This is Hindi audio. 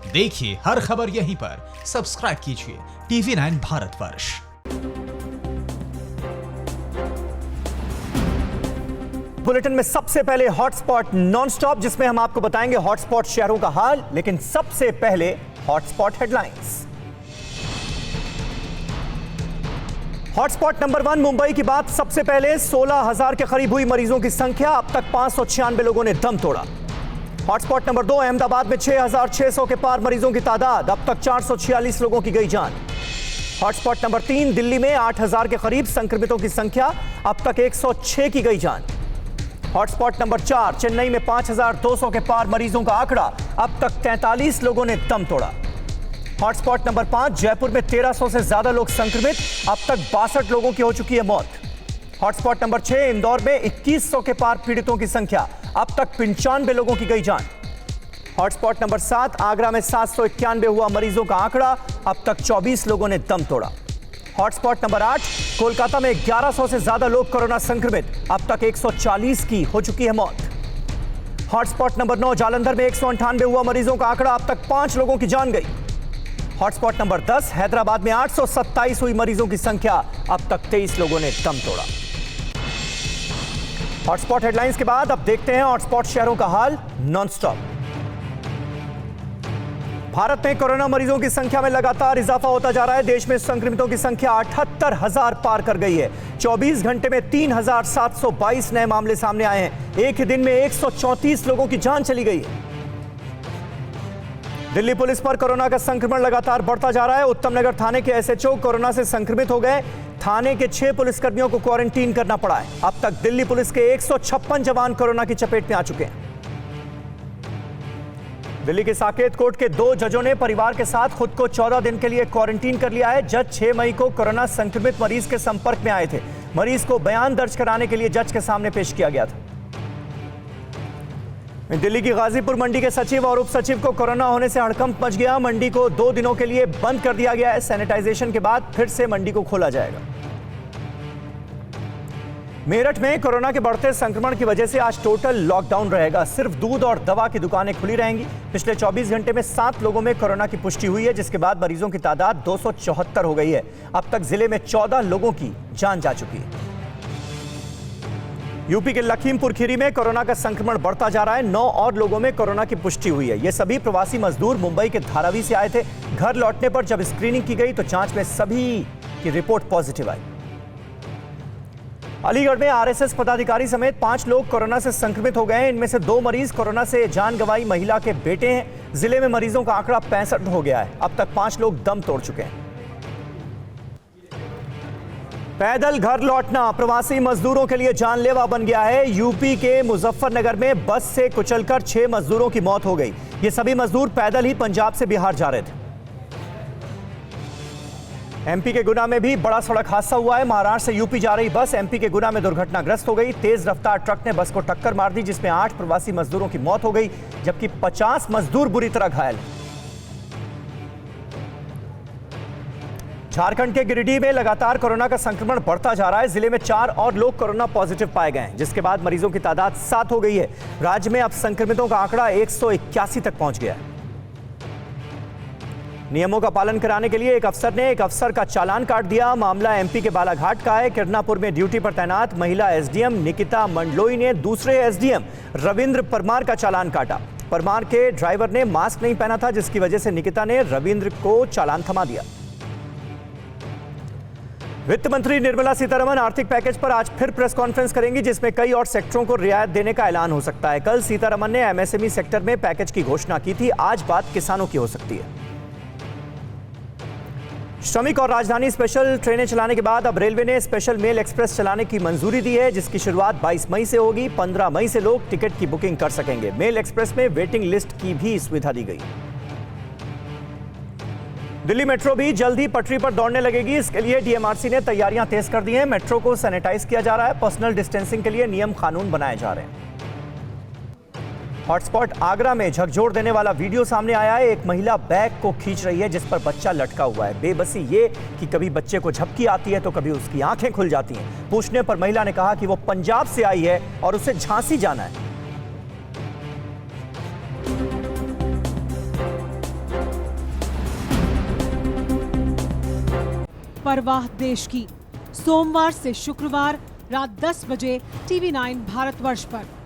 देखिए हर खबर यहीं पर, सब्सक्राइब कीजिए TV9 भारतवर्ष। बुलेटिन में सबसे पहले हॉटस्पॉट नॉनस्टॉप, जिसमें हम आपको बताएंगे हॉटस्पॉट शहरों का हाल। लेकिन सबसे पहले hotspot headlines. Hotspot number 1 Mumbai की बात सबसे पहले। 16,000 के करीब हुई मरीजों की संख्या, अब तक 596 लोगों ने दम तोड़ा। हॉटस्पॉट नंबर 2 अहमदाबाद में 6,600 के पार मरीजों की तादाद, अब तक 446 लोगों की गई जान। हॉटस्पॉट नंबर 3 दिल्ली में 8,000 के करीब संक्रमितों की संख्या, अब तक 106 की गई जान। हॉटस्पॉट नंबर 4 चेन्नई में 5,200 के पार मरीजों का आंकड़ा, अब तक 43 लोगों ने दम तोड़ा। हॉटस्पॉट नंबर 5 जयपुर में 1,300 से ज्यादा लोग संक्रमित, अब तक 62 लोगों की हो चुकी है मौत। हॉटस्पॉट नंबर 6 इंदौर में 2,100 के पार पीड़ितों की संख्या, अब तक 95 लोगों की गई जान। हॉटस्पॉट नंबर 7 आगरा में 791 हुआ मरीजों का आंकड़ा, अब तक 24 लोगों ने दम तोड़ा। हॉटस्पॉट नंबर 8 कोलकाता में 1,100 से ज्यादा लोग कोरोना संक्रमित, अब तक 140 की हो चुकी है मौत। हॉटस्पॉट नंबर 9 जालंधर में 198 हुआ मरीजों का आंकड़ा, अब तक 5 लोगों की जान गई। हॉटस्पॉट नंबर 10 हैदराबाद में 827 हुई मरीजों की संख्या, अब तक 23 लोगों ने दम तोड़ा। हॉटस्पॉट हेडलाइंस के बाद अब देखते हैं हॉटस्पॉट शहरों का हाल नॉनस्टॉप। भारत में कोरोना मरीजों की संख्या में लगातार इजाफा होता जा रहा है। देश में संक्रमितों की संख्या 78,000 पार कर गई है। 24 घंटे में 3,722 नए मामले सामने आए हैं। एक ही दिन में 134 लोगों की जान चली गई है। दिल्ली पुलिस पर कोरोना का संक्रमण लगातार बढ़ता जा रहा है। उत्तम नगर थाने के SHO कोरोना से संक्रमित हो गए। थाने के 6 पुलिसकर्मियों को क्वारंटीन करना पड़ा है। अब तक दिल्ली पुलिस के 156 जवान कोरोना की चपेट में आ चुके हैं। दिल्ली के साकेत कोर्ट के 2 जजों ने परिवार के साथ खुद को 14 दिन के लिए क्वारंटीन कर लिया है। जज 6 मई को कोरोना संक्रमित मरीज के संपर्क में आए थे। मरीज को बयान दर्ज कराने के लिए जज के सामने पेश किया गया था। दिल्ली की गाजीपुर मंडी के सचिव और उप सचिव को कोरोना होने से हड़कंप मच गया। मंडी को 2 दिनों के लिए बंद कर दिया गया है। सैनिटाइजेशन के बाद फिर से मंडी को खोला जाएगा। मेरठ में कोरोना के बढ़ते संक्रमण की वजह से आज टोटल लॉकडाउन रहेगा। सिर्फ दूध और दवा की दुकानें खुली रहेंगी। पिछले 24 घंटे में 7 लोगों में कोरोना की पुष्टि हुई है, जिसके बाद मरीजों की तादाद 274 हो गई है। अब तक जिले में 14 लोगों की जान जा चुकी है। यूपी के लखीमपुर खीरी में कोरोना का संक्रमण बढ़ता जा रहा है। 9 और लोगों में कोरोना की पुष्टि हुई है। ये सभी प्रवासी मजदूर मुंबई के धारावी से आए थे। घर लौटने पर जब स्क्रीनिंग की गई तो जांच में सभी की रिपोर्ट पॉजिटिव आई। अलीगढ़ में RSS पदाधिकारी समेत 5 लोग कोरोना से संक्रमित हो गए हैं। इनमें से 2 मरीज कोरोना से जान गंवाई महिला के बेटे हैं। जिले में मरीजों का आंकड़ा 65 हो गया है। अब तक 5 लोग दम तोड़ चुके हैं। पैदल घर लौटना प्रवासी मजदूरों के लिए जानलेवा बन गया है। यूपी के मुजफ्फरनगर में बस से कुचलकर 6 मजदूरों की मौत हो गई। ये सभी मजदूर पैदल ही पंजाब से बिहार जा रहे थे। MP के गुना में भी बड़ा सड़क हादसा हुआ है। महाराष्ट्र से यूपी जा रही बस MP के गुना में दुर्घटनाग्रस्त हो गई। तेज रफ्तार ट्रक ने बस को टक्कर मार दी, जिसमें 8 प्रवासी मजदूरों की मौत हो गई, जबकि 50 मजदूर बुरी तरह घायल। झारखंड के गिरिडीह में लगातार कोरोना का संक्रमण बढ़ता जा रहा है। जिले में 4 और लोग कोरोना पॉजिटिव पाए गए हैं, जिसके बाद मरीजों की तादाद 7 हो गई है। राज्य में अब संक्रमितों का आंकड़ा 181 तक पहुंच गया है। नियमों का पालन कराने के लिए एक अफसर ने एक अफसर का चालान काट दिया। मामला MP के बालाघाट का है। किरनापुर में ड्यूटी पर तैनात महिला SDM निकिता मंडलोई ने दूसरे SDM रविंद्र परमार का चालान काटा। परमार के ड्राइवर ने मास्क नहीं पहना था, जिसकी वजह से निकिता ने रविंद्र को चालान थमा दिया। वित्त मंत्री निर्मला सीतारमण आर्थिक पैकेज पर आज फिर प्रेस कॉन्फ्रेंस करेंगी, जिसमें कई और सेक्टरों को रियायत देने का ऐलान हो सकता है। कल सीतारमण ने MSME सेक्टर में पैकेज की घोषणा की थी। आज बात किसानों की हो सकती है। श्रमिक और राजधानी स्पेशल ट्रेनें चलाने के बाद अब रेलवे ने स्पेशल मेल एक्सप्रेस चलाने की मंजूरी दी है, जिसकी शुरुआत 22 मई से होगी। 15 मई से लोग टिकट की बुकिंग कर सकेंगे। मेल एक्सप्रेस में वेटिंग लिस्ट की भी सुविधा दी गई। दिल्ली मेट्रो भी जल्द ही पटरी पर दौड़ने लगेगी। इसके लिए DMRC ने तैयारियां तेज कर दी हैं। मेट्रो को सैनिटाइज किया जा रहा है। पर्सनल डिस्टेंसिंग के लिए नियम कानून बनाए जा रहे हैं। हॉटस्पॉट आगरा में झकझोर देने वाला वीडियो सामने आया है। एक महिला बैग को खींच रही है, जिस पर बच्चा लटका हुआ है। बेबसी ये कि कभी बच्चे को झपकी आती है तो कभी उसकी आंखें खुल जाती हैं। पूछने पर महिला ने कहा कि वो पंजाब से आई है और उसे झांसी जाना है। परवाह देश की। सोमवार से शुक्रवार रात 10 बजे TV9 भारतवर्ष पर।